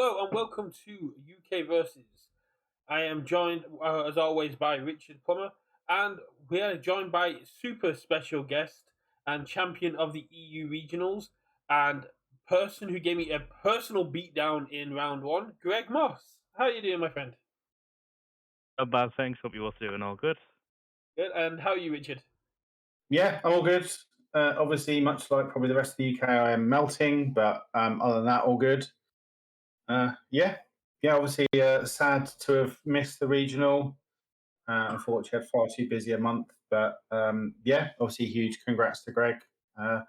Hello and welcome to UK Versus. I am joined, as always, by Richard Plummer, and we are joined by super special guest and champion of the EU Regionals and person who gave me a personal beatdown in round one, Greg Moss. How are you doing, my friend? Not bad, thanks. Hope you're all doing all good. Good. And how are you, Richard? Yeah, I'm all good. Obviously, much like probably the rest of the UK, I am melting, but other than that, all good. Yeah. Obviously, sad to have missed the regional. Unfortunately, had far too busy a month, but yeah, obviously, huge congrats to Greg. Uh,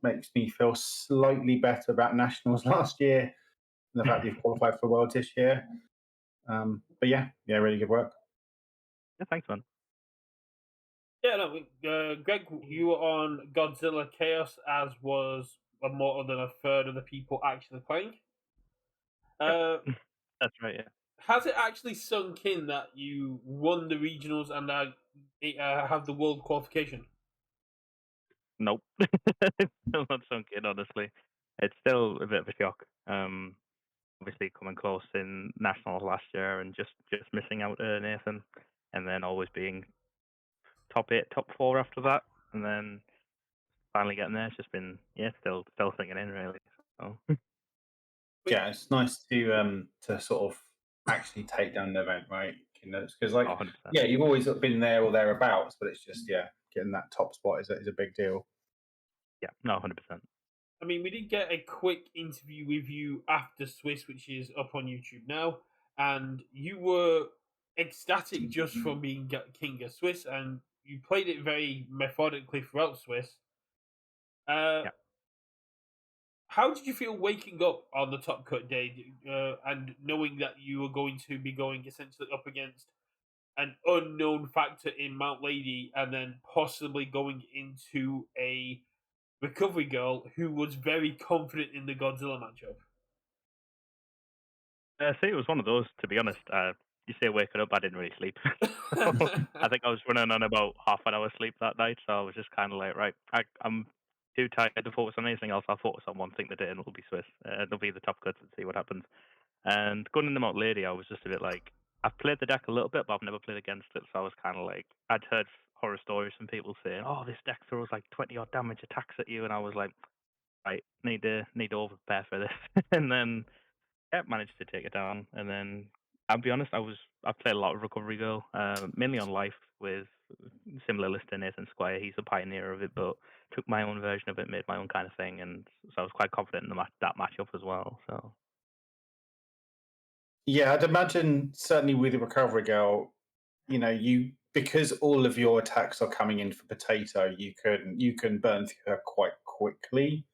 Makes me feel slightly better about nationals last year and the fact you've qualified for Worlds this year. But yeah, really good work. Yeah, thanks, man. Yeah, no, Greg, you were on Godzilla Chaos, as was more than a third of the people actually playing. Yep. Uh, That's right, yeah. Has it actually sunk in that you won the regionals and have the world qualification? Nope. Still not sunk in, honestly. It's still a bit of a shock. Obviously coming close in nationals last year and just missing out Nathan, and then always being top 8, top 4 after that, and then finally getting there. It's just been still sinking in really. So Yeah, it's nice to sort of actually take down the event, right? Because like 100%. yeah, you've always been there or thereabouts, but it's just getting that top spot is a big deal. Yeah, no, 100%. I mean, we did get a quick interview with you after Swiss, which is up on YouTube now, and you were ecstatic just from being king of Swiss, and you played it very methodically throughout Swiss. Uh, Yeah. how did you feel waking up on the top cut day and knowing that you were going to be going essentially up against an unknown factor in Mount Lady, and then possibly going into a recovery girl who was very confident in the Godzilla matchup? See, it was one of those, to be honest. You say waking up, I didn't really sleep. I think I was running on about half an hour sleep that night, so I was just kind of like, right, I'm too tired to focus on anything else. I'll focus on one thing today, and it'll be Swiss. It'll be the top cuts and see what happens. And going in the Mount Lady, I was just a bit like, I've played the deck a little bit, but I've never played against it, so I was kind of like, I'd heard horror stories from people saying, oh, this deck throws like 20 odd damage attacks at you, and I was like, right, need to over prepare for this. And then managed to take it down. And then I'll be honest, I played a lot of Recovery Girl, mainly on life with similar list to Nathan Squire. He's a pioneer of it, but took my own version of it, made my own kind of thing, and so I was quite confident in that matchup as well. So Yeah, I'd imagine certainly with the recovery girl, you because all of your attacks are coming in for potato, you can burn through her quite quickly.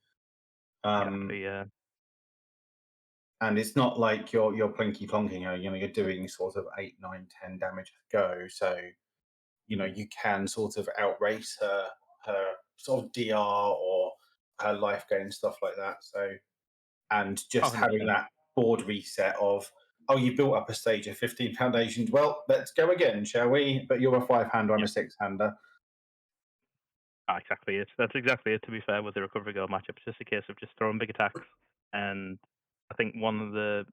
Um, exactly, and it's not like you're plinky plonking her. You're doing sort of 8, 9, 10 damage a go. So you can sort of outrace her sort of DR or her life gain stuff like that. So and just having 100%. that board reset of oh, you built up a stage of 15 foundations. Well, let's go again, shall we? But you're a 5-hander, I'm Yeah, a 6-hander. exactly it. That's exactly it. To be fair, with the Recovery Girl matchup, it's just a case of just throwing big attacks. And I think on the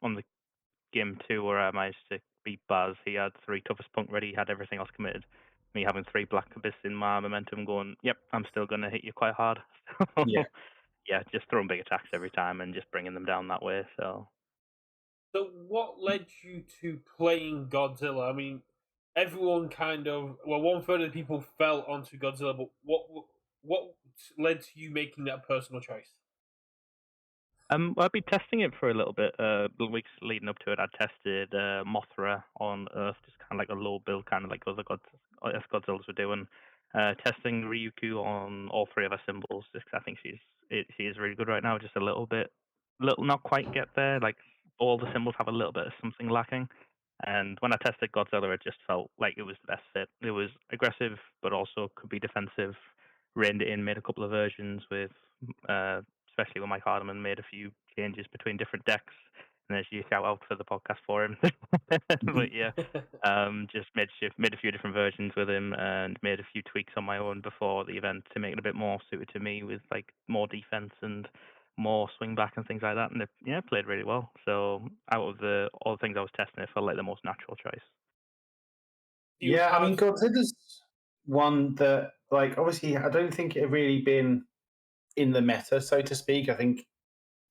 game 2 where I managed to beat Baz, he had 3 toughest punk ready, he had everything else committed. Me having 3 Black Abyss in my momentum going, yep, I'm still going to hit you quite hard. Yeah. Yeah, just throwing big attacks every time and just bringing them down that way. So So, what led you to playing Godzilla? I mean, everyone kind of, well, one third of the people fell onto Godzilla, but what led to you making that personal choice? I've been testing it for a little bit. The weeks leading up to it, I tested Mothra on Earth, just kind of like a low build, kind of like other Godzillas were doing. Testing Ryuku on all 3 of her symbols. Just 'cause I think she is really good right now. Just a little not quite get there. Like all the symbols have a little bit of something lacking. And when I tested Godzilla, it just felt like it was the best fit. It was aggressive, but also could be defensive. Reined it in, made a couple of versions with uh, especially when Mike Hardiman made a few changes between different decks. And there's you shout out for the podcast for him. But yeah, just made a few different versions with him and made a few tweaks on my own before the event to make it a bit more suited to me with like more defense and more swing back and things like that, and it played really well. So out of all the things I was testing, it felt like the most natural choice. Do you Yeah, I mean, have Godzilla's one that, like, obviously, I don't think it had really been in the meta, so to speak. I think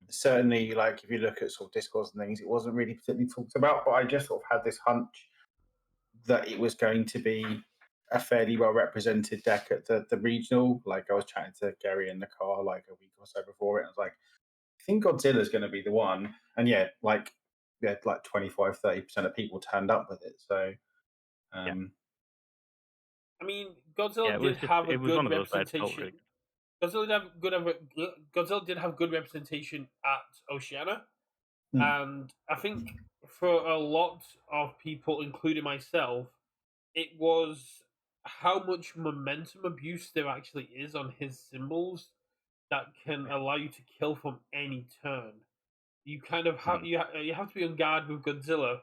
certainly, like, if you look at sort of discourse and things, it wasn't really particularly talked about. But I just sort of had this hunch that it was going to be a fairly well represented deck at the regional. Like, I was chatting to Gary in the car like a week or so before it. I was like, I think Godzilla's going to be the one. And yeah, like 25-30% of people turned up with it. So, Yeah, um, I mean, yeah, Godzilla did have a it was one good of those that I felt representation. really good. Godzilla did have good representation at Oceania, hmm, and I think for a lot of people, including myself, it was how much momentum abuse there actually is on his symbols that can allow you to kill from any turn. You kind of have Mhm. you have to be on guard with Godzilla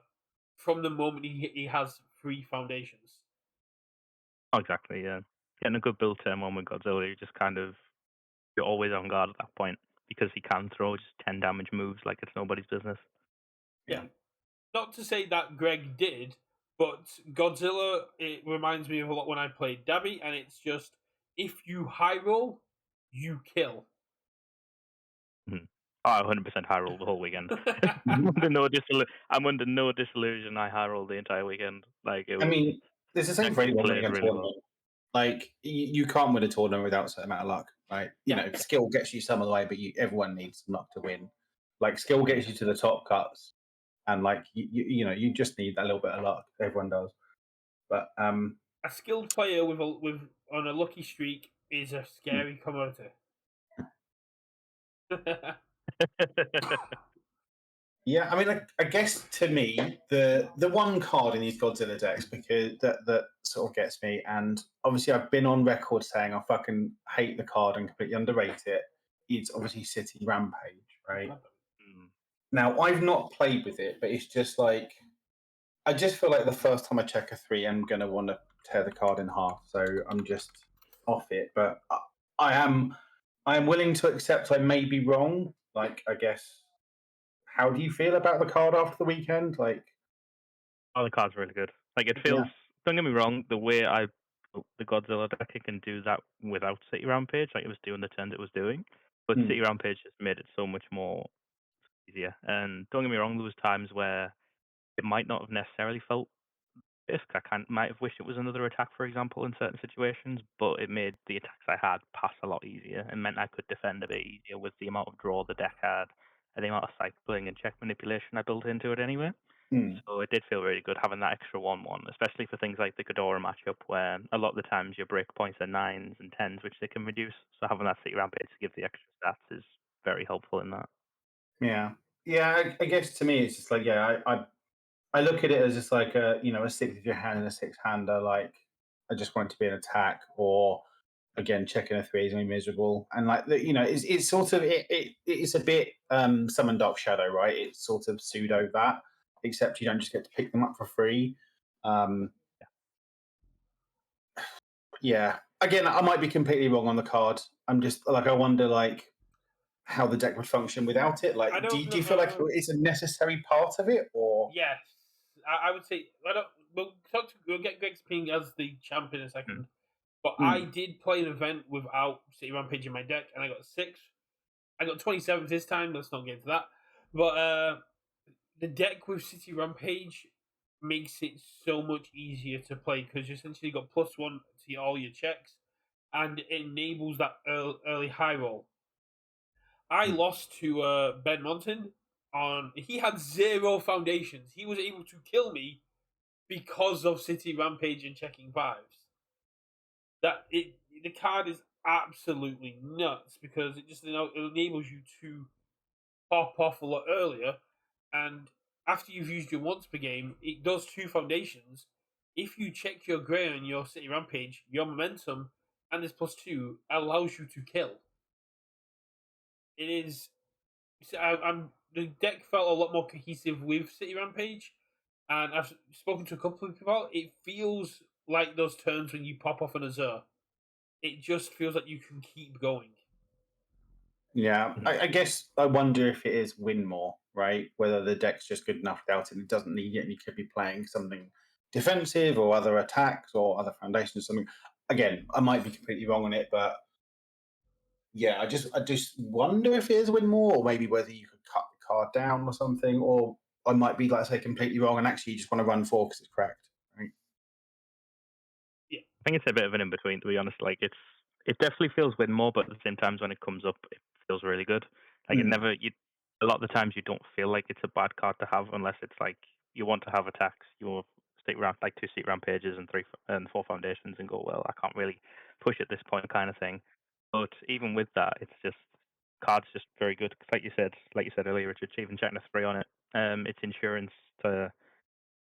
from the moment he has three foundations. Oh, exactly. Yeah, getting a good build turn on with Godzilla, you're always on guard at that point because he can throw just 10 damage moves like it's nobody's business. Yeah, yeah. not to say that Greg did, but Godzilla, it reminds me of a lot when I played Dabby, and it's just if you high roll, you kill. Mhm. Oh, 100% high roll the whole weekend. I'm under no disillusion. I high rolled the entire weekend. Like I mean, there's the same deck for just anyone winning played a really well. tournament. Like, you can't win a tournament without a certain amount of luck, right? You Yeah, know, skill gets you some of the way, but everyone needs some luck to win. Like, skill gets you to the top cuts, and like you just need that little bit of luck. Everyone does, but a skilled player with on a lucky streak is a scary commodity. yeah. I mean, I guess to me, the one card in these Godzilla decks because that sort of gets me, and obviously I've been on record saying I fucking hate the card and completely underrate it. It's obviously City Rampage, right? Mm. Now, I've not played with it, but it's just like I just feel like the first time I check a three, I'm gonna want to tear the card in half. So I'm just off it. But I am I am willing to accept I may be wrong. Like, I guess, how do you feel about the card after the weekend? Like, Oh, the card's really good. Like it yeah, feels. Don't get me wrong. The way I built the Godzilla deck, it can do that without City Rampage. Like it was doing the turns it was doing, but hmm, City Rampage just made it so much more easier. And don't get me wrong, there was times where it might not have necessarily felt risk. Might have wished it was another attack, for example, in certain situations, but it made the attacks I had pass a lot easier and meant I could defend a bit easier with the amount of draw the deck had and the amount of cycling and check manipulation I built into it anyway. hmm, So it did feel really good having that extra 1/1, especially for things like the Ghidorah matchup, where a lot of the times your break points are 9s and 10s, which they can reduce. So having that City Rampage to give the extra stats is very helpful in that. yeah, yeah. I guess to me, it's just like, yeah, I look at it as just like a six of your hand and a six hander. Like, I just want it to be an attack, or again, checking a three is gonna be miserable. And like it's sort of it's a bit summon Dark Shadow, right? It's sort of pseudo that, except you don't just get to pick them up for free. Um, yeah. Again, I might be completely wrong on the card. I'm just like, I wonder like how the deck would function without it. I Like, do don't you, know. do you feel like it's a necessary part of it, or Yes, I would say I don't. We'll get Greg's ping as the champ in a Mm. second. But I hmm, did play an event without City Rampage in my deck, and I got sixth. I got 27th this time. Let's not get into that. But the deck with City Rampage makes it so much easier to play because you essentially got +1 to all your checks, and it enables that early high roll. I hmm, lost to Ben Monton on. He had zero foundations. He was able to kill me because of City Rampage and checking fives. The card is absolutely nuts because it just enables you to pop off a lot earlier, and after you've used your once per game, it does two foundations. If you check your grey on your City Rampage, your momentum and this +2 allows you to kill. It is. The deck felt a lot more cohesive with City Rampage, and I've spoken to a couple of people. It feels like those turns when you pop off an Azure. It just feels like you can keep going. Yeah, Mhm. I guess I wonder if it is win more, right? Whether the deck's just good enough without it, and it doesn't need it, and you could be playing something defensive or other attacks or other foundations. Something. Again, I might be completely wrong on it, but yeah, I just wonder if it is win more, or maybe whether you could cut the card down or something, or I might be, like I say, completely wrong, and actually you just want to run four because it's correct. Right? Yeah, I think it's a bit of an in between, to be honest. Like it definitely feels win more, but at the same time, when it comes up, it feels really good. Like it Mm, never. You a lot of the times you don't feel like it's a bad card to have unless it's like you want to have attacks. You want stick ramp like 2 seat rampages and four foundations and go, well, I can't really push at this point, kind of thing. But even with that, it's just cards just very good. 'Cause like you said earlier, Richard, even checking a 3 on it, it's insurance to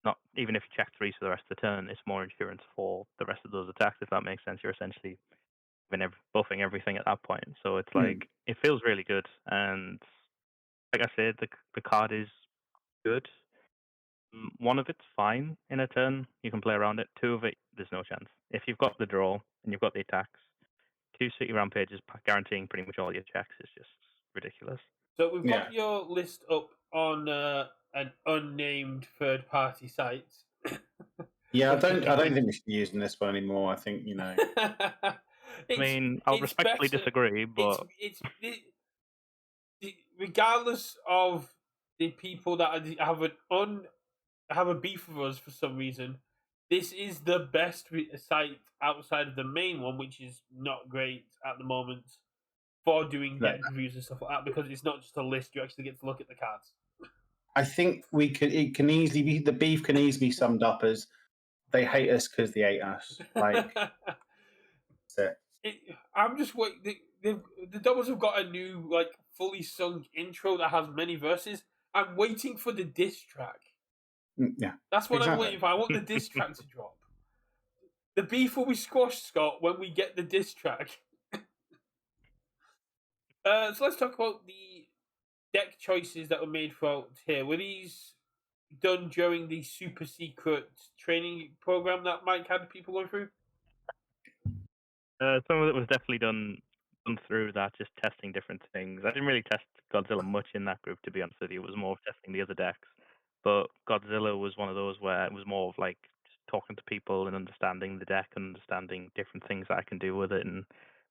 not even if you check 3s for the rest of the turn, it's more insurance for the rest of those attacks. If that makes sense, you're essentially buffing everything at that point. So it's mm, like it feels really good, and like I said, the card is good. One of it's fine in a turn. You can play around it. Two of it, there's no chance. If you've got the draw and you've got the attacks, 2 city rampages guaranteeing pretty much all your checks is just ridiculous. so we've yeah, got your list up on an unnamed third-party site. yeah. I don't think we should be using this one anymore. I think I it's mean, I'll it's respectfully better. disagree, It's but regardless of the people that have a beef with us for some reason. This is the best site outside of the main one, which is not great at the moment for doing that deck reviews and stuff like that because it's not just a list; you actually get to look at the cards. I think we could. It can easily be the beef can easily be summed up as they hate us because they hate us. Like that's it. I'm just wait. The doubles have got a new like fully sung intro that has many verses. I'm waiting for the diss track. Yeah, That's what I'm exactly. waiting for. I want the diss track to drop. The beef will be squashed, Scott, when we get the diss track. So let's talk about the deck choices that were made throughout here. Were these done during the super secret training program that Mike had people going through? some of it was definitely done through that, just testing different things. I didn't really test Godzilla much in that group, to be honest with you. It was more of testing the other decks. But Godzilla was one of those where it was more of like just talking to people and understanding the deck and understanding different things that I can do with it and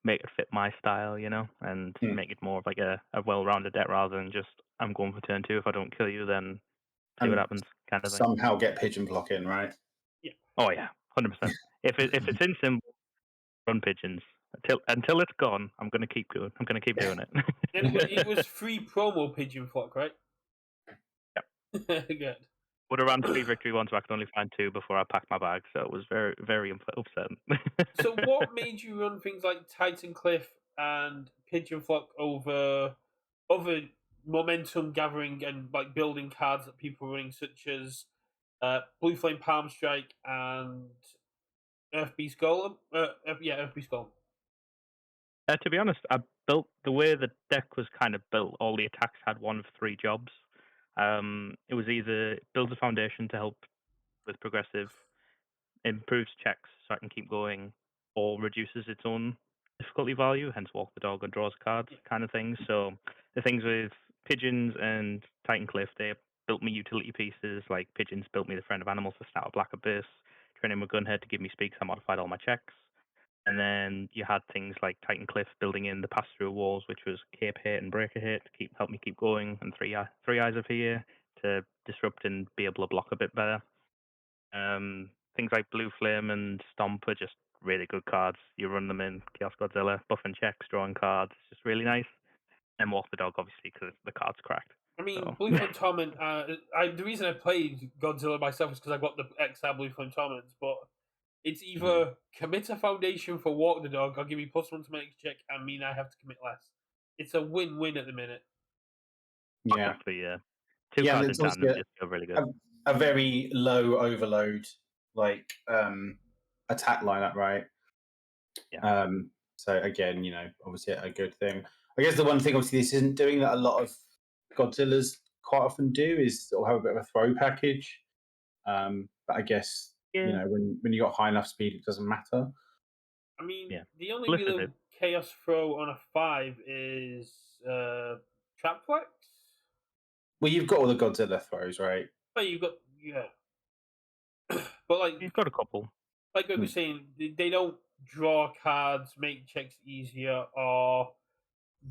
make it fit my style, and Hmm. make it more of like a well-rounded deck rather than just I'm going for turn 2. If I don't kill you, then see what And happens, kind of thing. somehow get pigeon block in, right? Yeah. Oh yeah, 100%. If it's in symbol, run pigeons until it's gone. I'm gonna keep going. I'm gonna keep doing And it it. was free promo pigeon flock, right? Yep. Good. Would have ran 3 victory ones, so I could only find 2 before I packed my bag. So it was very, very upsetting. So what made you run things like Titan Cliff and Pigeon Flock over other momentum gathering and like building cards that people were running, such as Blue Flame Palm Strike and Earth Beast Golem? Earth Beast Golem. To be honest, I built the way the deck was kind of built. All the attacks had one of 3 jobs. It was either build a foundation to help with progressive, improves checks so I can keep going, or reduces its own difficulty value, hence walk the dog and draws cards Yeah. kind of thing. So the things with pigeons and Titan Cliff, they built me utility pieces. Like pigeons built me the friend of animals to start a black abyss, training my gunhead to give me speaks. I modified all my checks. And then you had things like Titan Cliff building in the pass through walls, which was cape hit and breaker hit to help me keep going, and three eyes of here to disrupt and be able to block a bit better. Things like Blue Flame and Stomp are just really good cards. You run them in Chaos Godzilla, buffing checks, drawing cards. It's just really nice. And Walk the Dog, obviously, because the card's cracked. I mean, So Blue Flame Torment. The reason I played Godzilla myself is because I got the XR Blue Flame Torments, but it's either commit a foundation for Walk the Dog or give me +1 to make check and mean I have to commit less. It's a win-win at the minute. Yeah, exactly, yeah. 2 yeah. cards in There's tandem obviously just feel really a, good. a very low overload like attack lineup, right? Yeah. So again, obviously a good thing. I guess the one thing obviously this isn't doing that a lot of Godzillas quite often do is sort of have a bit of a throw package. But I guess Yeah. when you got high enough speed, it doesn't matter. I mean, Yeah. the only Blister real did. Chaos Throw on a 5 is Trap Flex. Well, you've got all the Godzilla throws, right? But you've got yeah, but You've got a couple. like I Hmm. was saying, they don't draw cards, make checks easier, or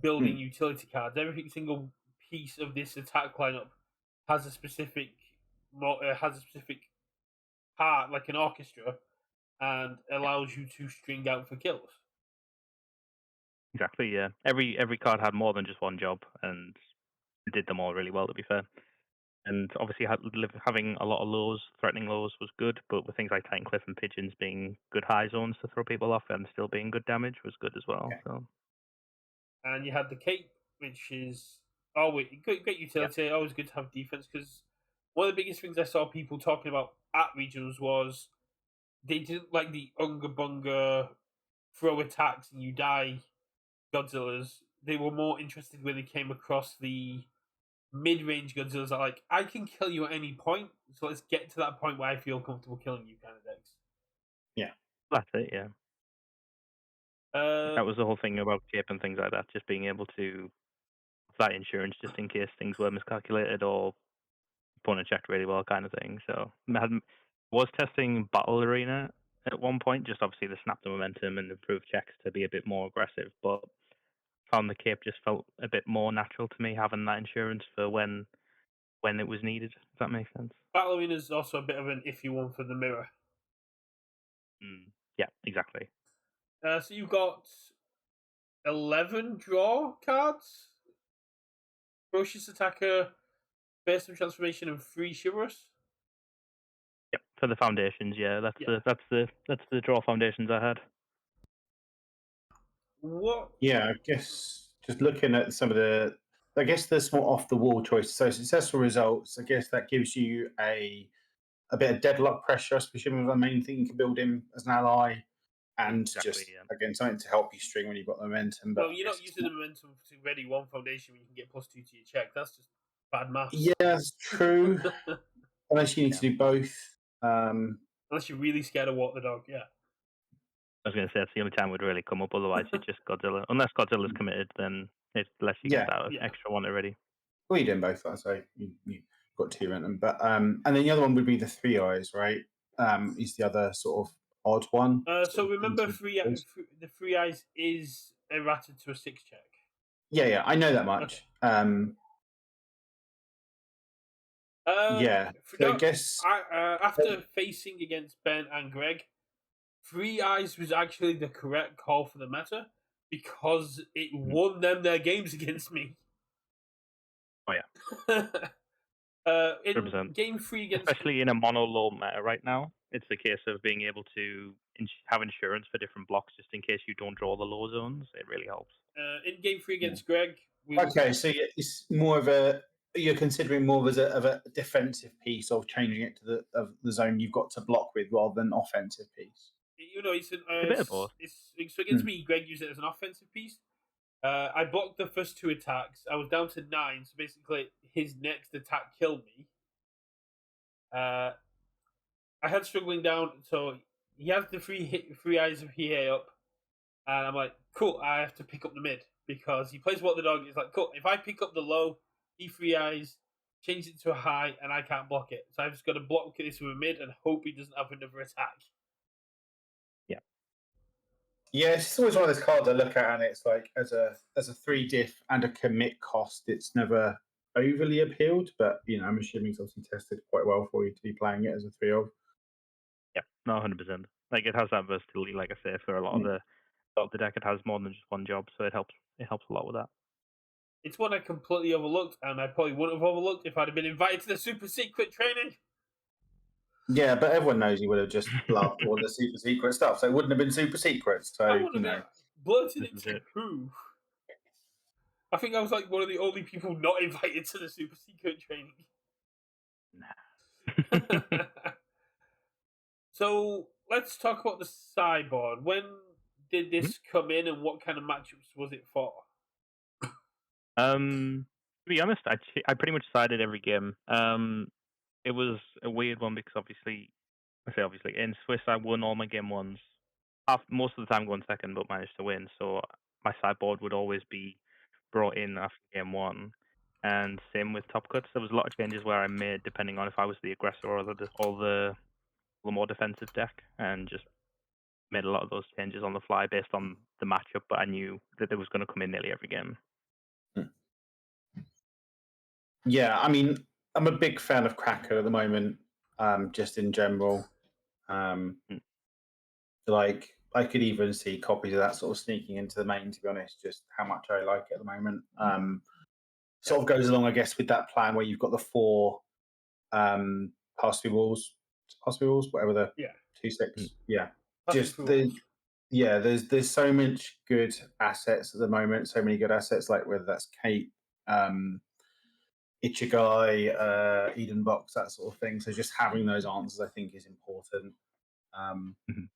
building utility cards. Every single piece of this attack lineup has a specific has a specific part, like an orchestra, and Yeah, allows you to string out for kills. exactly. Yeah, every card had more than just one job, and did them all really well. To be fair. And obviously, having a lot of lows, threatening lows, was good. But with things like Titan Cliff and Pigeons being good high zones to throw people off and still being good damage was good as well. Okay. So And you had the cape, which is always great yeah, utility. Always good to have defense because one of the biggest things I saw people talking about at regionals was they didn't like the unga bunga throw attacks and you die Godzillas. They were more interested when they came across the mid-range Godzillas that like I can kill you at any point, so let's get to that point where I feel comfortable killing you kind of decks. Yeah. that's it. Yeah, Uh, that was the whole thing about cape and things like that. Just being able to have that insurance just in case things were miscalculated or opponent checked really well, kind of thing. So was testing Battle Arena at one point, just obviously to snap the momentum and improve checks to be a bit more aggressive, but found the cape just felt a bit more natural to me having that insurance for when it was needed. If that makes sense. Battle Arena is also a bit of an iffy one for the mirror. Yeah, exactly. So you've got 11 draw cards. Ferocious Attacker, Fearsome Transformation, and 3 Chivalrous. Yep. For the foundations, yeah, Yeah. that's the draw foundations I had. What? Yeah, I guess just looking at some of the, I guess the small off the wall choices. So successful results. I guess that gives you a bit of deadlock pressure, especially with the main thing you can build in as an ally, and Exactly. just Yeah. again something to help you string when you've got the momentum. But Well, I you're guess not it's using the momentum to ready one foundation when you can get +2 to your check. That's just bad maths. yeah, that's true. Unless you need Yeah. to do both. Unless you're really scared of Walk the Dog, yeah. I was going to say that's the only time it would really come up. Otherwise, it's just Godzilla. Unless Godzilla's committed, then it's less you get Yeah, that Yeah. extra one already. well, you're doing both. So you got two random, but and then the other one would be the three eyes, right? Is the other sort of odd one. So remember, Choice. the 3 eyes is errated to a 6 check. Yeah, I know that Okay. much. Uh, Yeah, so I no, guess after facing against Ben and Greg, 3 eyes was actually the correct call for the meta because it won them their games against me. Oh yeah, In 100%. game 3 against Especially in a mono low meta right now, it's a case of being able to have insurance for different blocks just in case you don't draw the low zones. It really helps. in game 3 yeah. against Greg, Okay, so it's more of a you're considering more of a defensive piece of changing it to the zone you've got to block with rather than offensive piece. it's an, It's a bit of both. so against me. Greg used it as an offensive piece. I blocked the first 2 attacks. I was down to 9, so basically his next attack killed me. I had struggling down, so he has the 3 eyes of PA up, and I'm like, cool. I have to pick up the mid because he plays what the dog is like. Cool. If I pick up the low, he 3 eyes, change it to a high, and I can't block it. So I've just got to block this with a mid and hope he doesn't have another attack. Yeah. Yeah, it's just always one of those cards I look at, and it's like as a three diff and a commit cost, it's never overly appealed. But I'm assuming it's obviously tested quite well for you to be playing it as a three of. Yeah, no, 100%. Like it has that versatility, like I say, for a lot of the deck. It has more than just one job, so it helps. It helps a lot with that. It's one I completely overlooked, and I probably wouldn't have overlooked if I'd have been invited to the super secret training. Yeah, but everyone knows you would have just loved all the super secret stuff, so it wouldn't have been super secret. I So wouldn't have blurted This it is to it. who? I think I was like one of the only people not invited to the super secret training. So let's talk about the sideboard. When did this come in, and what kind of matchups was it for? To be honest, I pretty much sided every game. It was a weird one because obviously in Swiss I won all my game ones. Most of the time going second, but managed to win. So my sideboard would always be brought in after game one. And same with top cuts. There was a lot of changes where I made depending on if I was the aggressor or the more defensive deck, and just made a lot of those changes on the fly based on the matchup. But I knew that it was going to come in nearly every game. Yeah, I mean, I'm a big fan of Cracker at the moment, just in general. Like, I could even see copies of that sort of sneaking into the main, to be honest, just how much I like it at the moment. Sort of goes along, I guess, with that plan where you've got the 4 pass through walls, whatever the Yeah. 2/6. Yeah. Passing Just through the walls. yeah, there's so much good assets at the moment, so many good assets, like whether that's Cape, Ichigai, Eden Box, that sort of thing. So just having those answers, I think, is important. Mhm.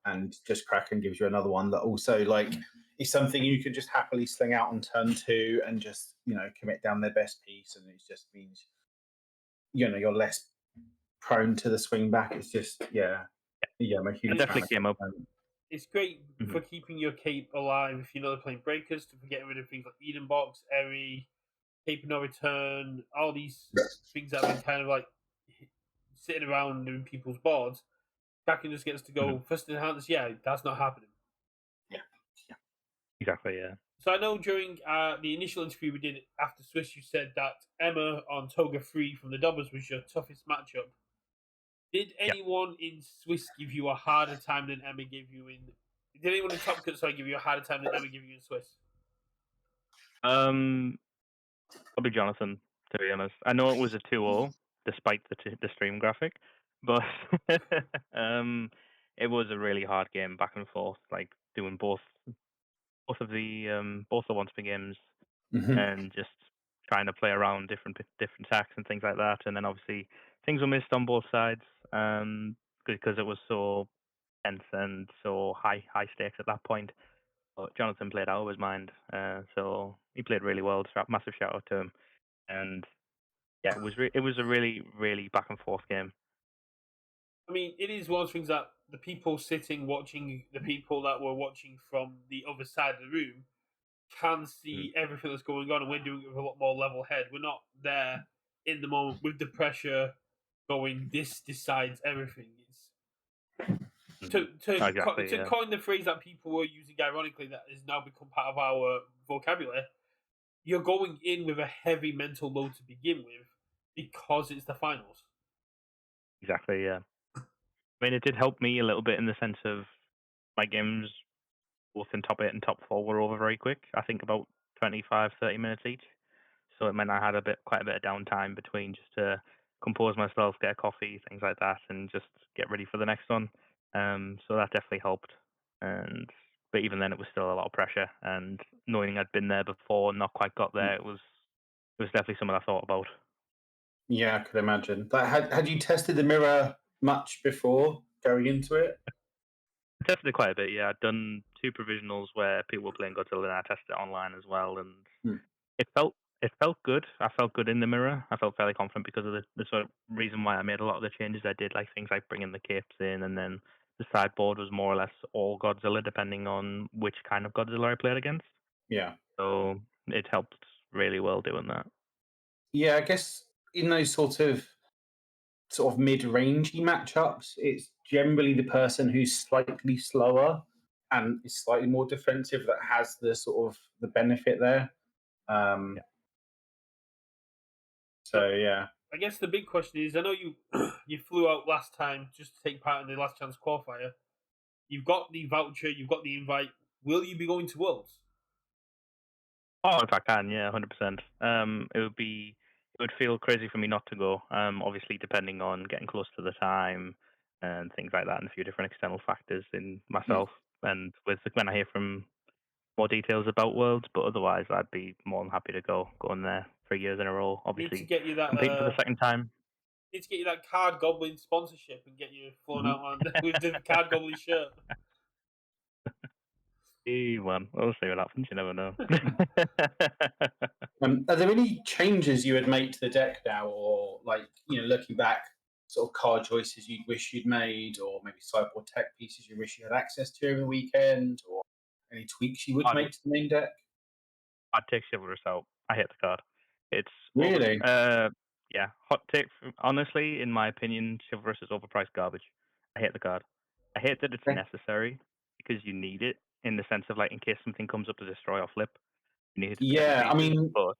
And just Kraken gives you another one that also like is something you could just happily sling out on turn 2 and just commit down their best piece, and it just means you're less prone to the swing back. It's just I'm a It huge fan definitely of came up. It's great for Mhm. keeping your cape alive if they're playing breakers, to getting rid of things like Eden Box, Airy, Cape of No Return, all these things that have been kind of like sitting around in people's boards. Kraken just gets to go Mhm. first in hands. Yeah, that's not happening. Yeah. Exactly, yeah. So I know during the initial interview we did after Swiss, you said that Emma on Toga 3 from the Dobbers was your toughest matchup. Did Yeah. anyone in Swiss give you a harder time than Emma gave you in? Did anyone in Top Cut give you a harder time than Emma gave you in Swiss? Probably Jonathan, to be honest. I know it was a 2-0 despite the stream graphic, but it was a really hard game back and forth, like doing both the one spin games and just trying to play around different attacks and things like that. And then obviously things were missed on both sides because it was so tense and so high stakes at that point. But Jonathan played out of his mind, so he played really well. Massive shout out to him. And yeah, it was a really really back and forth game. I mean, it is one of the things that the people sitting watching, the people that were watching from the other side of the room, can see everything that's going on, and we're doing it with a lot more level head. We're not there in the moment with the pressure going, this decides everything. It's Exactly, to yeah. coin the phrase that people were using ironically, that has now become part of our vocabulary. You're going in with a heavy mental load to begin with because it's the finals. Exactly, yeah. I mean, it did help me a little bit in the sense of my games, both in top 8 and top 4, were over very quick. I think about 25-30 minutes each. So it meant I had quite a bit of downtime between just to compose myself, get a coffee, things like that, and just get ready for the next one. So that definitely helped. But even then, it was still a lot of pressure. And knowing I'd been there before and not quite got there, it was definitely something I thought about. Yeah, I could imagine. Had you tested the mirror much before going into it? I tested it quite a bit, yeah. I'd done 2 provisionals where people were playing Godzilla, and I tested it online as well, and Hmm. it felt good. I felt good in the mirror. I felt fairly confident because of the sort of reason why I made a lot of the changes I did, like things like bringing the capes in, and then the sideboard was more or less all Godzilla, depending on which kind of Godzilla I played against. Yeah. So it helped really well doing that. Yeah, I guess in those sort of mid-rangey matchups, it's generally the person who's slightly slower and is slightly more defensive that has the sort of the benefit there. Yeah. So yeah. I guess the big question is, I know you you flew out last time just to take part in the last chance qualifier. You've got the voucher, you've got the invite. Will you be going to Worlds? Oh, if I can, yeah, 100%. It would feel crazy for me not to go. Obviously, depending on getting close to the time and things like that, and a few different external factors in myself. And when I hear from more details about Worlds, but otherwise, I'd be more than happy to go in there 3 years in a row. Need to Obviously, get you that. competing for the second time. Need to get you that Card Goblin sponsorship and get you flown out on with the Card Goblin shirt. Well, we'll see what happens. You never know. Are there any changes you would make to the deck now, or looking back, sort of card choices you wish you'd made, or maybe sideboard tech pieces you wish you had access to over the weekend, or any tweaks you would I'd, make to the main deck? I'd take Chivalrous out. I hate the card. It's Really? yeah, hot take. Honestly, in my opinion, Chivalrous is overpriced garbage. I hate the card. I hate that it's Okay. necessary because you need it in the sense of like in case something comes up to destroy or flip, you need it to pick up the Yeah, I pieces. mean, But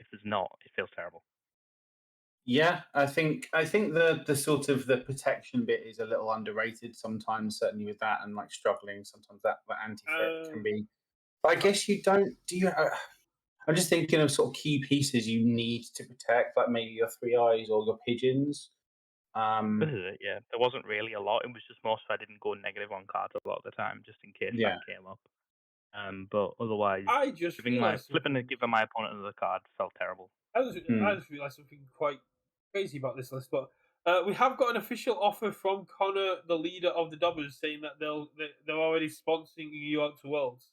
if there's not, it feels terrible. yeah, I think the sort of the protection bit is a little underrated sometimes, certainly with that and like struggling. Sometimes that anti fit can Um, be. But I guess you don't. Do you? I'm just thinking of sort of key pieces you need to protect, like maybe your three eyes or your pigeons. This is it, yeah. There wasn't really a lot. It was just more so I didn't go negative on cards a lot of the time, just in case that Yeah. came up. But otherwise, I just realised something. giving my opponent another card felt terrible. I Hmm. just realised something quite crazy about this list, but we have got an official offer from Connor, the leader of the Dobbers, saying that they're already sponsoring you out to Worlds.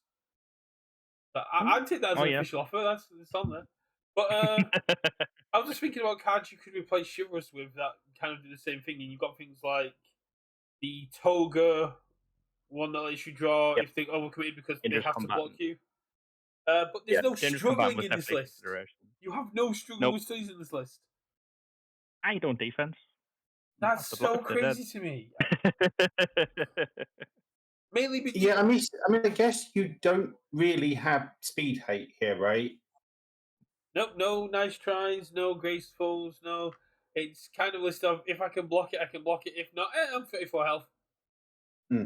So I'd take that as Oh an yeah. official offer. That's it's on there. But I was just thinking about cards you could replace Chivalrous with that kind of do the same thing. And you've got things like the Toga one that lets you draw Yep. if they overcommitted because they Dangerous have to block combatant. you. But there's Yeah, no dangerous combatant struggling was in this definitely a list. consideration. You have no struggle Nope. with studies in this list. I don't defense. You That's have to block so if they're dead. crazy to me. Mainly because Yeah, I mean, I guess you don't really have speed hate here, right? nope, no nice tries, no gracefuls, no. It's kind of a list of if I can block it, I can block it. If not, I'm 34 health. Hmm.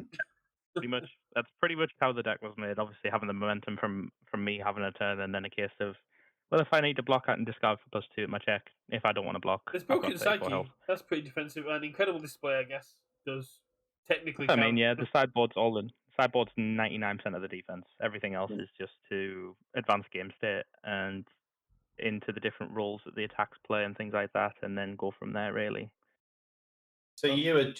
That's pretty much how the deck was made. Obviously, having the momentum from me having a turn, and then a case of, well, if I need to block, I can discard for +2 at my check. If I don't want to block, There's I've got broken 34 health. psyche. That's pretty defensive and incredible display. I guess does technically That's what I count. mean, yeah. The sideboard's all in. Sideboard's 99% of the defense. Everything else Hmm. is just to advance game state and into the different roles that the attacks play and things like that, and then go from there. Really. So But you were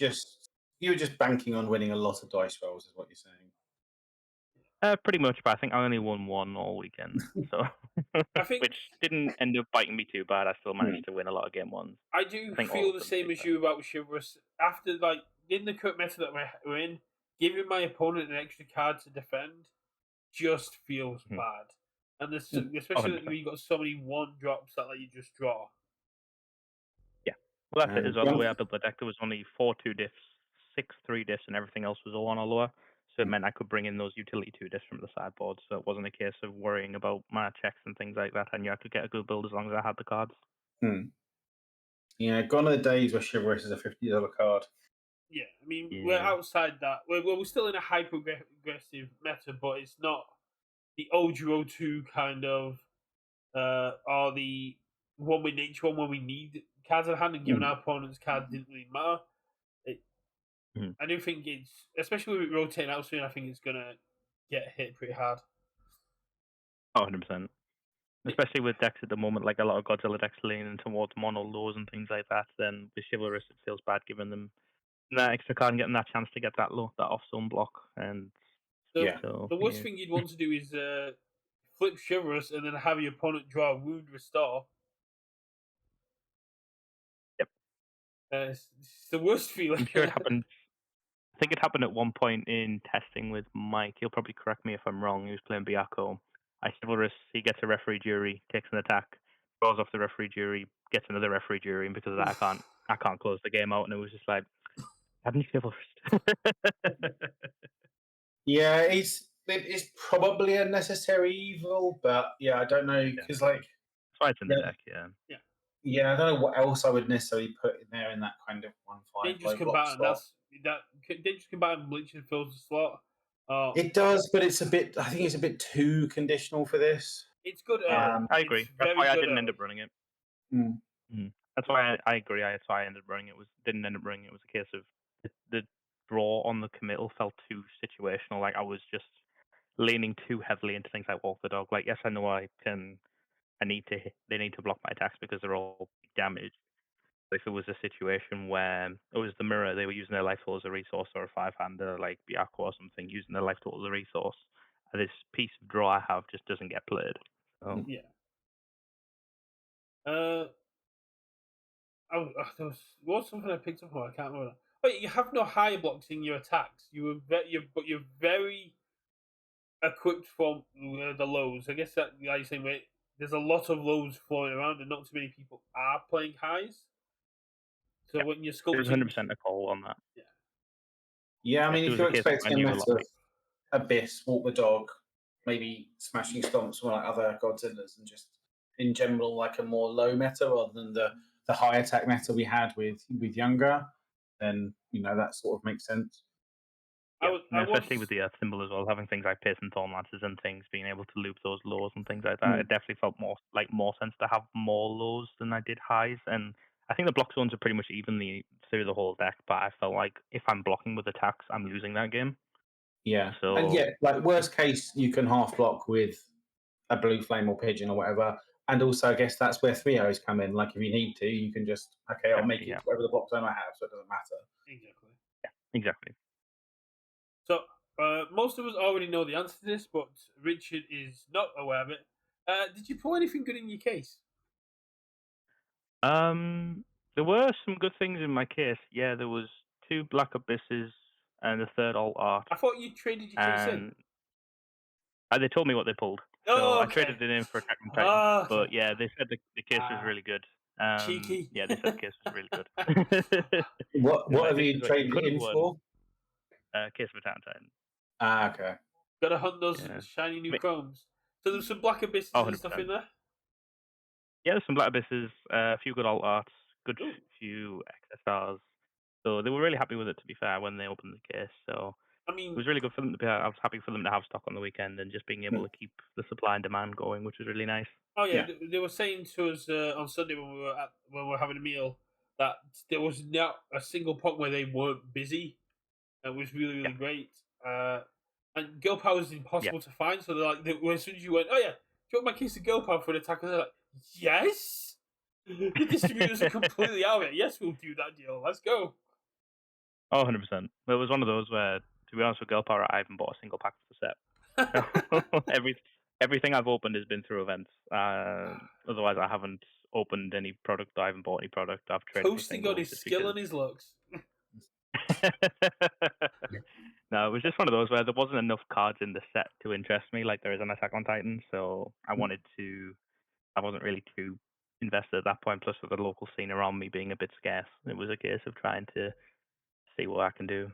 just banking on winning a lot of dice rolls, is what you're saying. Pretty much, but I think I only won one all weekend, so I think which didn't end up biting me too bad. I still Hmm. managed to win a lot of game ones. I do I think all feel of the them, to same be as fair. you about Chivalrous. After like in the current meta that we're in, giving my opponent an extra card to defend just feels Mhm. bad. And there's Hmm. especially 100%. when you got so many one drops that let you just draw. Yeah. Well, that's it as well. The One way I built the deck, there was only 4 2 diffs, 6 3 diffs, and everything else was a 1 or lower. So it meant I could bring in those utility 2 diffs from the sideboard. So it wasn't a case of worrying about mana checks and things like that. I knew I could get a good build as long as I had the cards. Hmm. Yeah, gone are the days where Chivalrous is a $50 card. Yeah, I mean we're Yeah. outside that. We're still in a hyper aggressive meta, but it's not the Ojiro 2 kind of or the one with nature one when we need cards at hand and giving Hmm. our opponents cards didn't really matter. Mhm. I do think it's especially with it rotating out soon. I think it's gonna get hit pretty hard. 100%. Especially with decks at the moment, like a lot of Godzilla decks leaning towards mono lows and things like that, then with Chivalrous it feels bad giving them that extra card and getting that chance to get that low, that off zone block. And The Yeah. so, the worst yeah. thing you'd want to do is flip Chivalrous and then have your opponent draw a wound restore. Yep. It's the worst feeling. I'm sure it happened. I think it happened at one point in testing with Mike. He'll probably correct me if I'm wrong. He was playing Biako. I Chivalrous, he gets a referee jury, takes an attack, draws off the referee jury, gets another referee jury, and because of that I can't close the game out, and it was just like, haven't you Chivalrous? Yeah, it's probably a necessary evil, but yeah, I don't know Yeah. because like That's why it's in the yeah, deck, yeah. yeah, I don't know what else I would necessarily put in there in that kind of 1/5 Dangerous low block combatant. slot. Dangerous combatant bleaches fills the slot. It does, but it's a bit. I think it's a bit too conditional for this. It's good Yeah, early. I It's agree. That's very why I good didn't end early. up running it. Mm. That's why I agree. That's why I ended up running it. Didn't end up running it. It was a case of the draw on the committal felt too situational. Like I was just leaning too heavily into things like walk the dog. Like yes, I know they need to block my attacks because they're all damaged. But if it was a situation where it was the mirror, they were using their life tool as a resource, or a 5-hander like Biako or something, using their life tool as a resource, this piece of draw I have just doesn't get played. So Yeah. Uh, there was something I picked up on. I can't remember. Oh, you have no high blocks in your attacks. But you're very equipped for the lows. I guess that, like you saying, there's a lot of lows flowing around, and not too many people are playing highs. So Yeah, when you're there was sculpting, 100% a call on that. yeah, Yeah, I If mean, there if was a you're case of I expecting a knew a meta lot of of Abyss, Walk the Dog, maybe smashing stomps or like other Godzillas, and just in general like a more low meta rather than the high attack meta we had with younger, then that sort of makes sense. I yeah, was and I especially with was the symbol as well, having things like Pierce and Thorn Lances and things, being able to loop those lows and things like that, Mm. it definitely felt more sense to have more lows than I did highs. And I think the block zones are pretty much evenly through the whole deck, but I felt like if I'm blocking with attacks, I'm losing that game. Yeah, and So yeah, like worst case, you can half block with a blue flame or pigeon or whatever. And also, I guess that's where 3 arrows come in. Like, if you need to, you can just, okay, I'll make exactly, it yeah, to whatever the block zone I have, so it doesn't matter. exactly. exactly. So most of us already know the answer to this, but Richard is not aware of it. Did you pull anything good in your case? There were some good things in my case. Yeah, there was 2 Black Abysses and a third alt art, I thought you traded your case in. and they told me what they pulled, so Oh, I okay. traded it in for Attack on Titan. Okay. But yeah, they said the case was Ah, really good. cheeky. Yeah, they said the case was really good. What They're what like, have this you is what you traded could it have in won. for? Case of Attack on Titan. Okay. Gotta hunt those Yeah, shiny new Ma- chromes. So there's some black abysses oh, and stuff 100%. in there. Yeah, there's some Black Abysses, a few good alt arts, good Ooh. few XSRs. So they were really happy with it. To be fair, when they opened the case, so I it mean, was really good for them to be. I was happy for them to have stock on the weekend and just being able Hmm. to keep the supply and demand going, which was really nice. oh yeah, Yeah. they were saying to us on Sunday when we were having a meal that there was not a single point where they weren't busy. It was really Yeah, really great. And girl power is yeah. impossible to find. So they're like, as soon as you went, oh yeah, do you want my case of girl power for an attack? And they're like, yes. The distributors are completely out of it. Yes, we'll do that deal. Let's go. Oh, 100%. Well, it was one of those where, to be honest with Girl Power, I haven't bought a single pack for the set. So everything I've opened has been through events. Otherwise, I haven't opened any product. I haven't bought any product. I've traded for Toasting on singles his just skill because. and his looks. No, it was just one of those where there wasn't enough cards in the set to interest me, like there is on Attack on Titan. So I wanted to. I wasn't really too invested at that point. Plus, with the local scene around me being a bit scarce, it was a case of trying to see what I can do.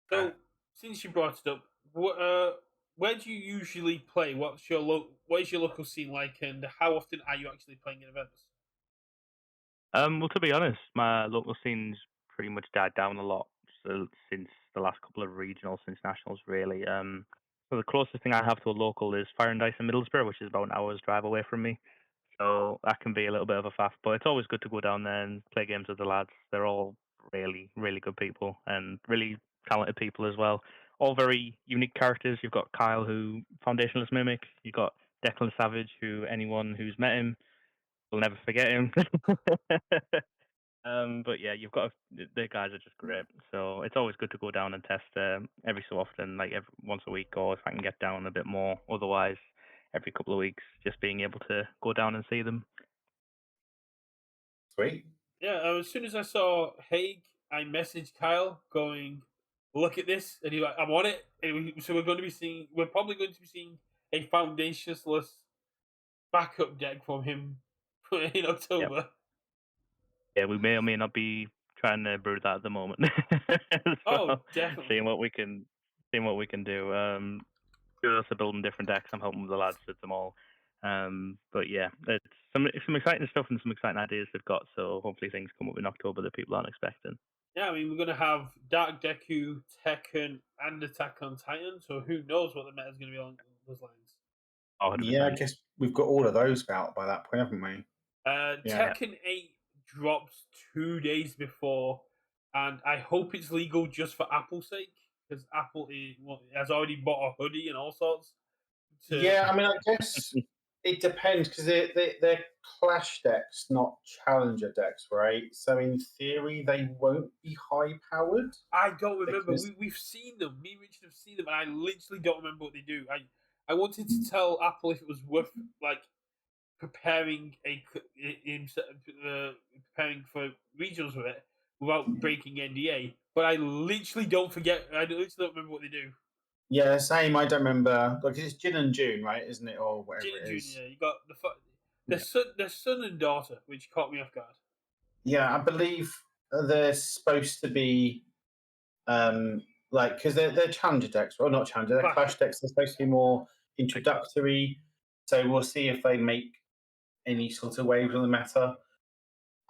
So, since you brought it up, where do you usually play? What is your local scene like, and how often are you actually playing in events? Well, to be honest, my local scene's pretty much died down a lot since the last couple of regionals, since nationals, really. So the closest thing I have to a local is Fire and Dice in Middlesbrough, which is about an hour's drive away from me. So that can be a little bit of a faff, but it's always good to go down there and play games with the lads. They're all really, really good people and really talented people as well. All very unique characters. You've got Kyle, who Foundationless Mimic. You've got Declan Savage, who anyone who's met him will never forget him. But yeah, you've got the guys are just great. So it's always good to go down and test every so often, like once a week, or if I can get down a bit more. Otherwise, every couple of weeks, just being able to go down and see them. Sweet. Yeah, as soon as I saw Haig, I messaged Kyle going, "Look at this," and he's like, "I'm on it." And so we're probably going to be seeing a foundationless backup deck from him in Yeah, October. yeah, we may or may not be trying to brew that at the moment. Oh, So definitely. seeing what we can, seeing what we can do. We're also building different decks. I'm helping with the lads with them all. But yeah, it's some exciting stuff and some exciting ideas they've got. So hopefully things come up in October that people aren't expecting. Yeah, I mean, we're going to have Dark Deku, Tekken, and Attack on Titan, so who knows what the meta is going to be along those lines. Oh, Yeah, I 100%. guess we've got all of those out by that point, haven't we? Yeah. Yeah. Tekken 8 drops 2 days before, and I hope it's legal just for Apple's sake, because has already bought a hoodie and all sorts. To Yeah, I mean, I guess it depends because they're clash decks, not challenger decks, right? So in theory, they won't be high powered I don't remember. because We've seen them. Me and Richard have seen them, and I literally don't remember what they do. I wanted to tell Apple if it was worth like preparing preparing for regionals with it without breaking NDA. But I literally don't forget. I literally don't remember what they do. Yeah, same. I don't remember. Like it's Jin and June, right? Isn't it, or Jin whatever it and is? Junior, you got Yeah. the son and daughter, which caught me off guard. Yeah, I believe they're supposed to be like because they're challenger decks, or not challenger, they're Clash clash decks. decks. They're supposed to be more Like, introductory. So we'll see if they make any sort of waves on the meta.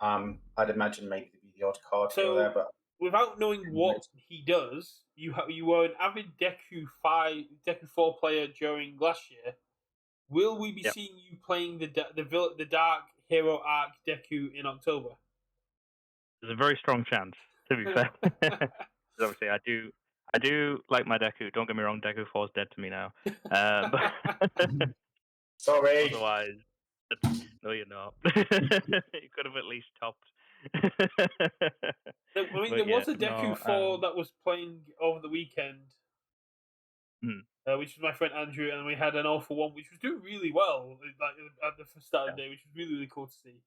I'd imagine maybe there'd be the odd card here or there, So, but without knowing what he does, you were an avid Deku 4 player during last year. Will we be yep. seeing you playing the Dark Hero Arc Deku in October? There's a very strong chance, to be fair. 'Cause obviously, I do like my Deku. Don't get me wrong, Deku 4 is dead to me now. But sorry. otherwise, no, you're not. You could have at least topped. I mean, there But yeah, was a Deku no. 4 that was playing over the weekend, Hmm, which was my friend Andrew, and we had an all for one, which was doing really well, like at the start of yeah. the day, which was really cool to see.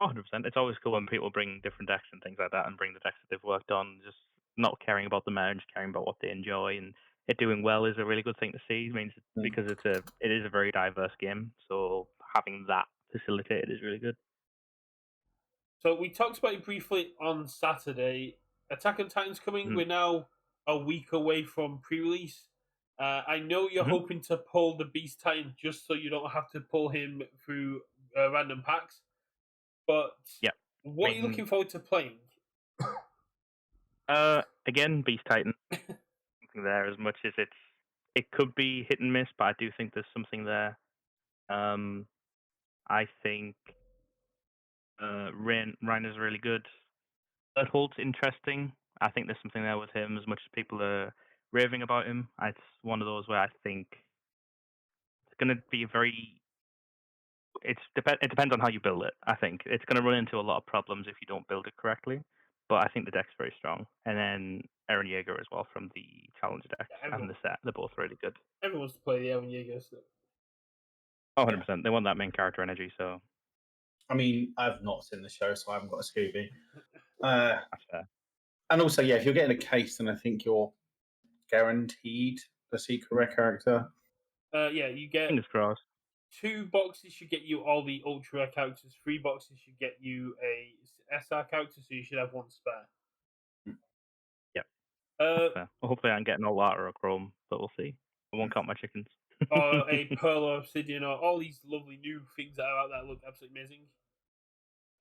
100%. It's always cool when people bring different decks and things like that and bring the decks that they've worked on, just not caring about the meta, just caring about what they enjoy. And it doing well is a really good thing to see. It means Mm. because it is a very diverse game, so having that facilitated is really good. So we talked about it briefly on Saturday. Attack on Titan's coming. Mhm. We're now a week away from pre-release. I know you're Mhm. hoping to pull the Beast Titan just so you don't have to pull him through random packs. But Yeah. I what are you mean, looking forward to playing? again, Beast Titan, something there as much as it could be hit and miss, but I do think there's something there. Um, I think Reiner's really good. Holt's interesting. I think there's something there with him. As much as people are raving about him, it's one of those where I think it's going to be a very. It depends on how you build it. I think it's going to run into a lot of problems if you don't build it correctly. But I think the deck's very strong, and then Eren Yeager as well from the Challenge decks Yeah, and the set. They're both really good. everyone wants to play the Eren Yeager. So. Oh, Yeah. 100%. They want that main character energy, so I mean, I've not seen the show, so I haven't got a Scooby. Uh, that's fair. and also, yeah, if you're getting a case, then I think you're guaranteed the secret rare character. Yeah, you get Fingers crossed. 2 boxes should get you all the ultra rare characters. 3 boxes should get you a SR character, so you should have 1 spare. Yep, that's Uh, fair. Well, hopefully I can get an Ulata or Chrome, but we'll see. I won't count my chickens. or a Pearl or Obsidian, or all these lovely new things that are out there look absolutely amazing.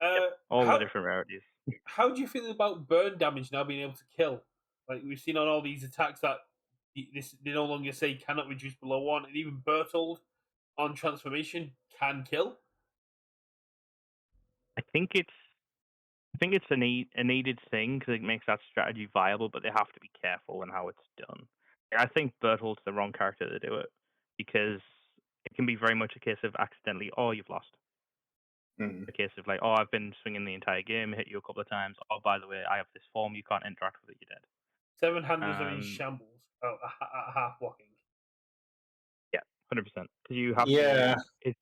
Yep, Uh, all the how different rarities. how do you feel about burn damage now being able to kill? Like we've seen on all these attacks that they no longer say cannot reduce below 1, and even Bertold on transformation can kill. I think it's a needed thing because it makes that strategy viable, but they have to be careful in how it's done. I think Berthold's the wrong character to do it because it can be very much a case of accidentally, oh, you've lost. Mm. A case of like, oh, I've been swinging the entire game, hit you a couple of times. Oh, by the way, I have this form, you can't interact with it, you're dead. Seven handers are in And shambles at half blocking. yeah, 100%. Because you have Yeah, to. It's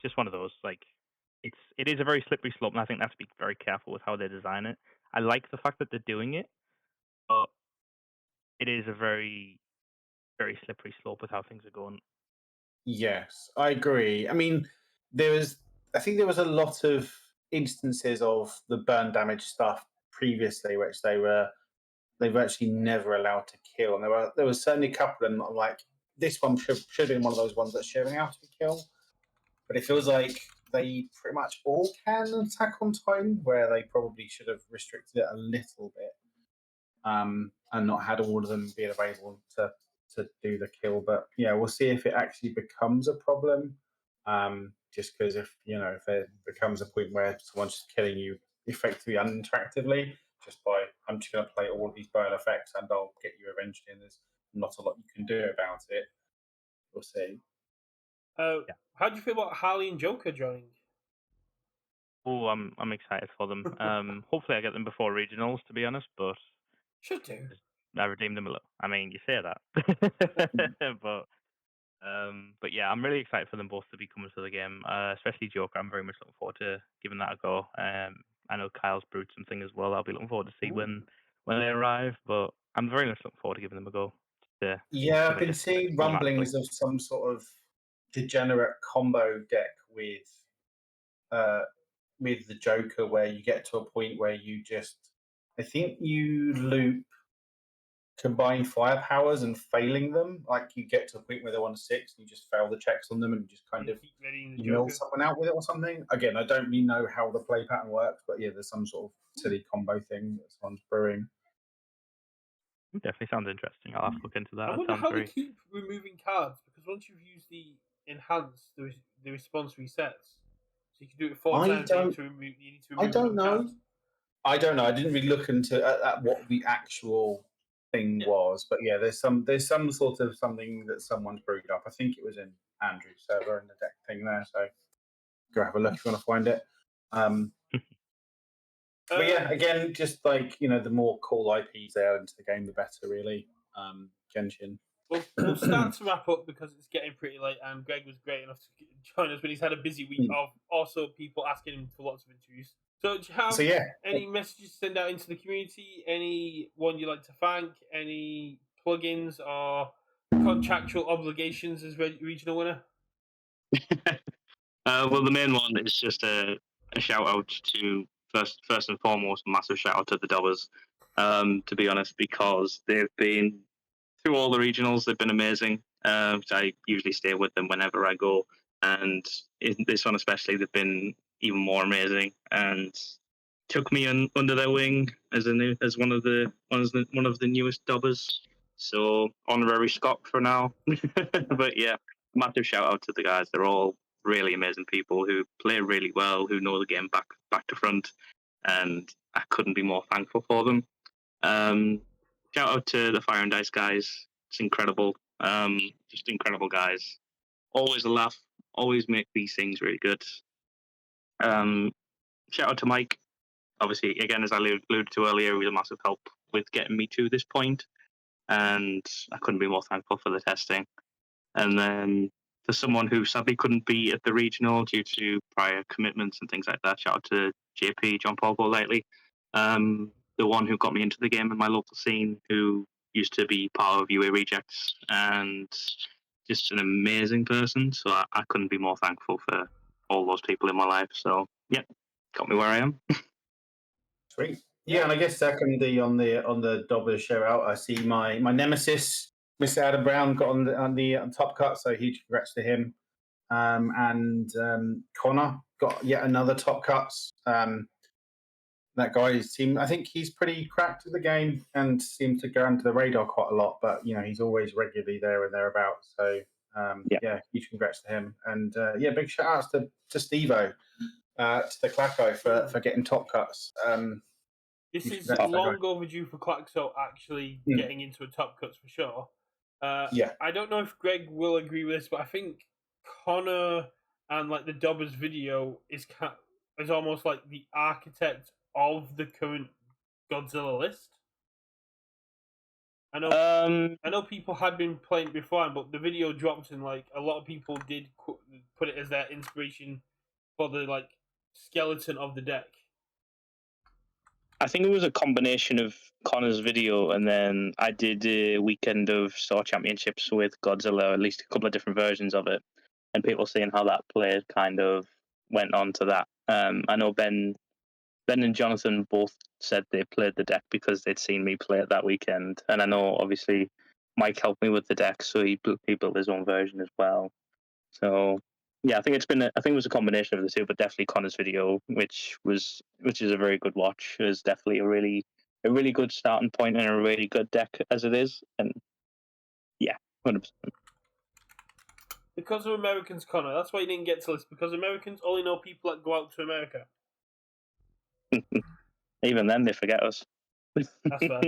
just one of those like it is a very slippery slope, and I think they have to be very careful with how they design it. I like the fact that they're doing it, but it is a very slippery slope with how things are going. yes, I agree. I mean, there was, I think there was a lot of instances of the burn damage stuff previously, which they were actually never allowed to kill, and there was certainly a couple of them. I'm like, this one should have been one of those ones that should have been able to kill, but it feels like they pretty much all can attack on Titan, where they probably should have restricted it a little bit, and not had all of them being available to do the kill. But yeah, we'll see if it actually becomes a problem. Just because if if there becomes a point where someone's just killing you effectively uninteractively, just by I'm just going to play all of these burn effects and I'll get you eventually, and there's not a lot you can do about it. We'll see. Yeah. How do you feel about Harley and Joker joining? Oh, I'm excited for them. Hopefully I get them before regionals, to be honest, but Should do. I redeemed them a little. I mean, you say that, but yeah, I'm really excited for them both to be coming to the game. Especially Joker. I'm very much looking forward to giving that a go. I know Kyle's brewed something as well. I'll be looking forward to see Ooh. when they arrive, but I'm very much looking forward to giving them a go. Yeah, I've sort of been get seeing all wrapped up. rumblings of some sort of degenerate combo deck uh, with the Joker, where you get to a point where you just, I think you loop combined fire powers and failing them. Like you get to a point where they're on 6, and you just fail the checks on them, and just kind And of keep readying the you mill Joker. someone out with it or something. Again, I don't really know how the play pattern works, but yeah, there's some sort of silly combo thing that someone's brewing. Definitely sounds interesting. I'll have to look into that. I That wonder sounds how they very. keep removing cards, because once you've used the enhance, the response resets. So you can do it 4 I times. You need don't. to remove. You need to I remove don't another card. know. I don't know. I didn't really look into at what the actual thing Yeah. was, but yeah, there's some sort of something that someone's brewed up. I think it was in Andrew's server in the deck thing there. So go have a look if you want to find it. But yeah, again, just like the more cool IPs they add into the game, the better, really. Genshin. We'll start to wrap up because it's getting pretty late, and Greg was great enough to join us, but he's had a busy week of also people asking him for lots of interviews. So do you have any messages to send out into the community? Anyone you'd like to thank? Any plugins or contractual obligations as regional winner? Well, the main one is just a shout out to first and foremost, massive shout out to the Dobbers. To be honest, because they've been through all the regionals, they've been amazing. So I usually stay with them whenever I go, and in this one especially, they've been even more amazing and took me under their wing as one of the newest Dobbers. So honorary Scott for now. But yeah, massive shout out to the guys. They're all really amazing people who play really well, who know the game back to front, and I couldn't be more thankful for them. Shout out to the Fire and Dice guys. It's incredible. Just incredible guys. Always a laugh. Always make these things really good. Shout out to Mike. Obviously, again, as I alluded to earlier, he was a massive help with getting me to this point, and I couldn't be more thankful for the testing. And then for someone who sadly couldn't be at the regional due to prior commitments and things like that, shout out to JP, John Paul Golightly, the one who got me into the game in my local scene, who used to be part of UA Rejects, and just an amazing person. So I couldn't be more thankful for all those people in my life. So yeah, got me where I am. Sweet. Yeah, and I guess secondly on the Dobbers shout out, I see my nemesis, Mr. Adam Brown, got on the top cut, so huge congrats to him. And Connor got yet another top cuts. That guy I think he's pretty cracked at the game and seems to go under the radar quite a lot, but he's always regularly there and thereabouts. So yeah, huge congrats to him. And yeah, big shout outs to Steve-O, to the Clacko for getting top cuts. This is long overdue for Claxo actually getting into a top cuts for sure. Yeah. I don't know if Greg will agree with this, but I think Connor and like the Dobbers video is almost like the architect of the current Godzilla list. I know people had been playing it before, but the video dropped, and like a lot of people did put it as their inspiration for the like skeleton of the deck. I think it was a combination of Connor's video, and then I did a weekend of Store Championships with Godzilla, at least a couple of different versions of it, and people seeing how that played kind of went on to that. I know Ben and Jonathan both said they played the deck because they'd seen me play it that weekend, and I know obviously Mike helped me with the deck, so he built his own version as well. So yeah, I think it was a combination of the two, but definitely Connor's video, which is a very good watch, is definitely a really good starting point and a really good deck as it is, and yeah, 100%. Because of Americans, Connor. That's why you didn't get to list, because Americans only know people that go out to America. Even then, they forget us. That's fair.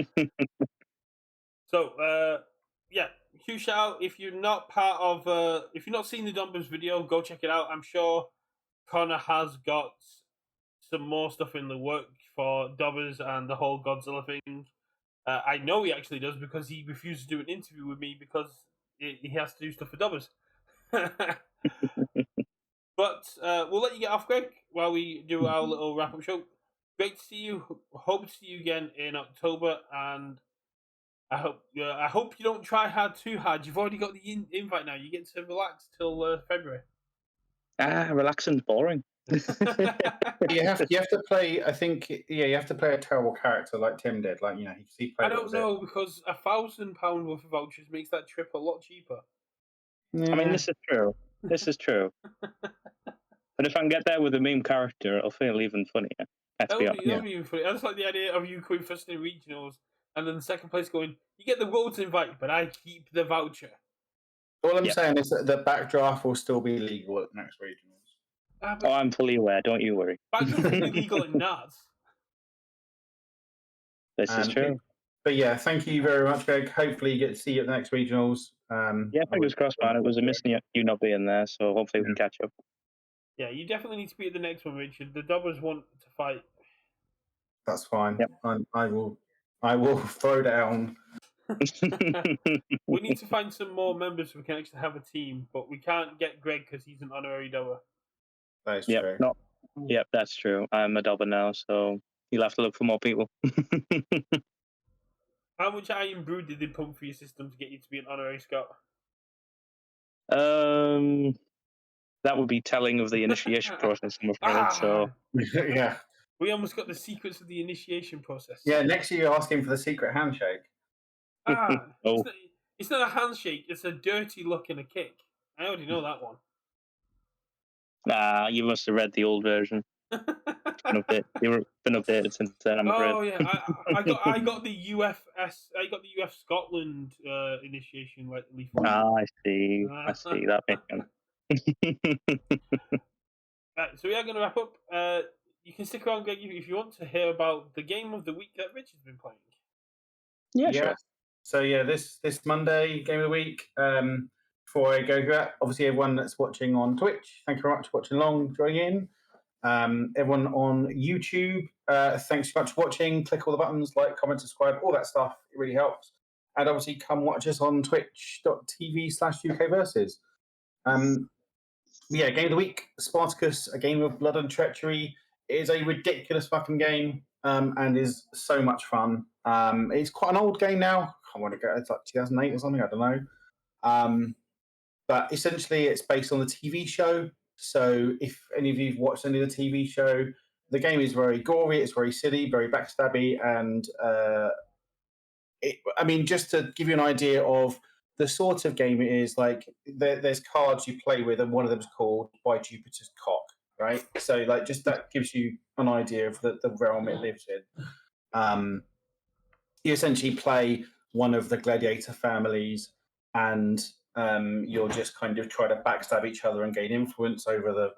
So, yeah, huge shout out. If you're not if you're not seeing the Dobbers video, go check it out. I'm sure Connor has got some more stuff in the work for Dobbers and the whole Godzilla thing. I know he actually does, because he refused to do an interview with me because he has to do stuff for Dobbers. But we'll let you get off, Greg, while we do our little wrap-up show. Great to see you. Hope to see you again in October, and I hope you don't try hard too hard. You've already got the invite now. You get to relax till February. Relaxing's boring. You have to play. I think you have to play a terrible character like Tim did. Like he I played. don't know because £1,000 worth of vouchers makes that trip a lot cheaper. Yeah. I mean, this is true. This is true. But if I can get there with a meme character, it'll feel even funnier. Let's be honest. That'll be even funny. I just like the idea of you going first in regionals and then second place going, you get the Worlds invite, but I keep the voucher. All I'm saying is that the backdraft will still be legal at next regionals. Oh, I'm fully aware. Don't you worry. Backdraft will be legal at NAS. This is true. But yeah, thank you very much, Greg. Hopefully, you get to see you at the next regionals. Yeah, fingers crossed, man. It was a miss you not being there, so hopefully we can catch up. Yeah, you definitely need to be at the next one, Richard. The Dobbers want to fight. That's fine. Yep. I will throw down. We need to find some more members so we can actually have a team, but we can't get Greg because he's an honorary Dobber. That is true. No. Yep, that's true. I'm a Dobber now, so you'll have to look for more people. How much Iron Brew did they pump for your system to get you to be an honorary Scot? That would be telling of the initiation process, I'm afraid. So yeah. We almost got the secrets of the initiation process. Yeah, next year you're asking for the secret handshake. Oh. It's not a handshake, it's a dirty look and a kick. I already know that one. You must have read the old version. You've been updated since then, I'm afraid. Oh yeah, I got the UF Scotland initiation leaf. I see. That makes sense. Right, so we are going to wrap up. You can stick around, Greg, if you want to hear about the game of the week that Richard's been playing. Yeah, sure. So yeah, this Monday game of the week. Before I go through that, obviously everyone that's watching on Twitch, thank you very much for watching along, joining in. Everyone on YouTube, thanks so much for watching. Click all the buttons, like, comment, subscribe, all that stuff. It really helps. And obviously come watch us on twitch.tv/UKversus. Yeah, game of the week, Spartacus, a game of blood and treachery. It is a ridiculous fucking game and is so much fun. It's quite an old game now. I want to go. It's like 2008 or something. I don't know. But essentially, it's based on the TV show. So if any of you've watched any of the TV show, the game is very gory. It's very silly, very backstabby, and just to give you an idea of the sort of game it is, like there's cards you play with, and one of them is called By Jupiter's Cock, right? So like just that gives you an idea of the realm it lives in. You essentially play one of the gladiator families, and you'll just kind of try to backstab each other and gain influence over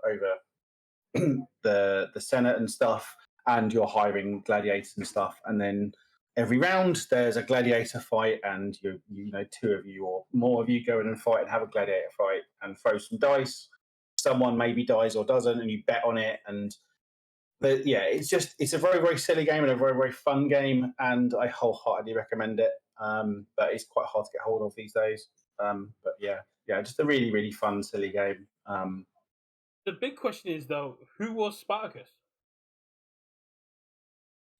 the Senate and stuff, and you're hiring gladiators and stuff, and then every round there's a gladiator fight, and you know, two of you or more of you go in and fight and have a gladiator fight and throw some dice. Someone maybe dies or doesn't, and you bet on it. And it's a very, very silly game and a very, very fun game, and I wholeheartedly recommend it. But it's quite hard to get hold of these days. But yeah, just a really, really fun, silly game. The big question is though, who was Spartacus?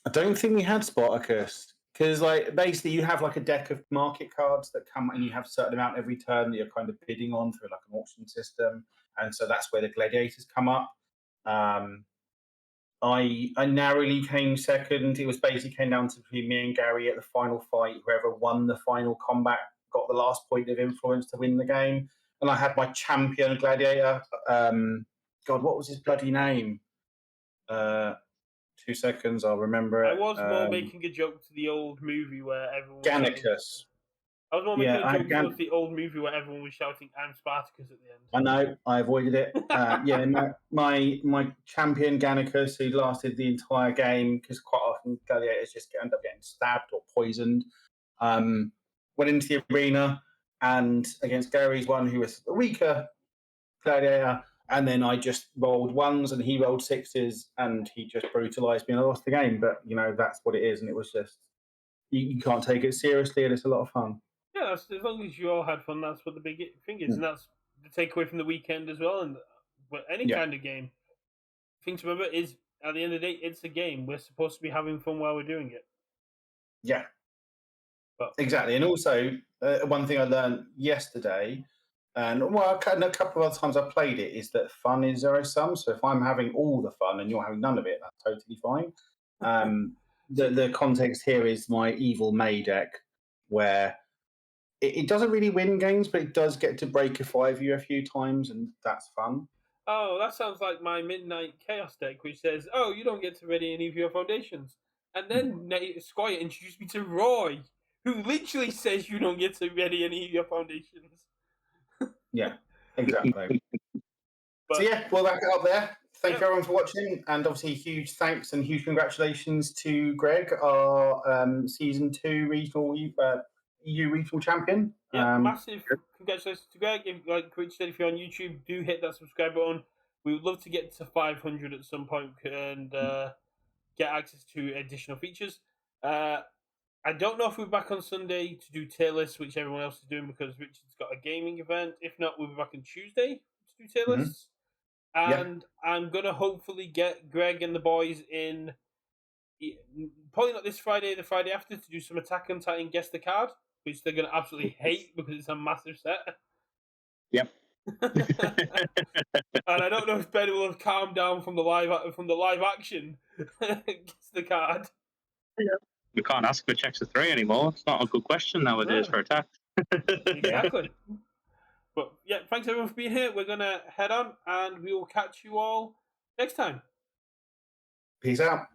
I don't think we had Spartacus because, like, basically you have like a deck of market cards that come, and you have a certain amount every turn that you're kind of bidding on through like an auction system, and so that's where the gladiators come up. I narrowly came second. It was basically came down to between me and Gary at the final fight. Whoever won the final combat got the last point of influence to win the game. And I had my champion gladiator. God, what was his bloody name? 2 seconds, I'll remember it. I was more making a joke to the old movie where everyone was Gannicus. I was more making a joke towards the old movie where everyone was shouting "I'm Spartacus" at the end. I know, I avoided it. My champion Gannicus, who lasted the entire game, because quite often gladiators just end up getting stabbed or poisoned, went into the arena and against Gary's one, who was the weaker gladiator, and then I just rolled ones and he rolled sixes, and he just brutalized me and I lost the game. But you know, that's what it is, and it was just you can't take it seriously, and it's a lot of fun. Yeah, as long as you all had fun, that's what the big thing is, and that's the takeaway from the weekend as well. And any kind of game, thing to remember is at the end of the day, it's a game. We're supposed to be having fun while we're doing it. Yeah. But Exactly, and also one thing I learned yesterday, and well, a couple of other times I played it, is that fun is zero sum. So if I'm having all the fun and you're having none of it, that's totally fine. The context here is my Evil May deck, where it doesn't really win games, but it does get to break a 5U a few times, and that's fun. oh, that sounds like my Midnight Chaos deck, which says, "Oh, you don't get to ready any of your foundations." And then Squire introduced me to Roy, who literally says you don't get to ready any of your foundations. Yeah, exactly. But So yeah, we'll wrap it up there. Thank Yeah. you everyone for watching, and obviously huge thanks and huge congratulations to Greg, our season 2 regional EU regional champion. yeah, massive congratulations to Greg. If, like Rich said, if you're on YouTube, do hit that subscribe button. We would love to get to 500 at some point and get access to additional features. I don't know if we're back on Sunday to do tier lists, which everyone else is doing because Richard's got a gaming event. If not, we'll be back on Tuesday to do tier Mhm. lists. And I'm going to hopefully get Greg and the boys in, probably not this Friday, the Friday after, to do some Attack on Titan Guess the Card, which they're going to absolutely hate because it's a massive set. Yep. And I don't know if Ben will have calmed down from the live action Guess the Card. We can't ask for checks of 3 anymore. It's not a good question nowadays for attack. Exactly. But yeah, thanks everyone for being here. We're gonna head on, and we will catch you all next time. Peace out.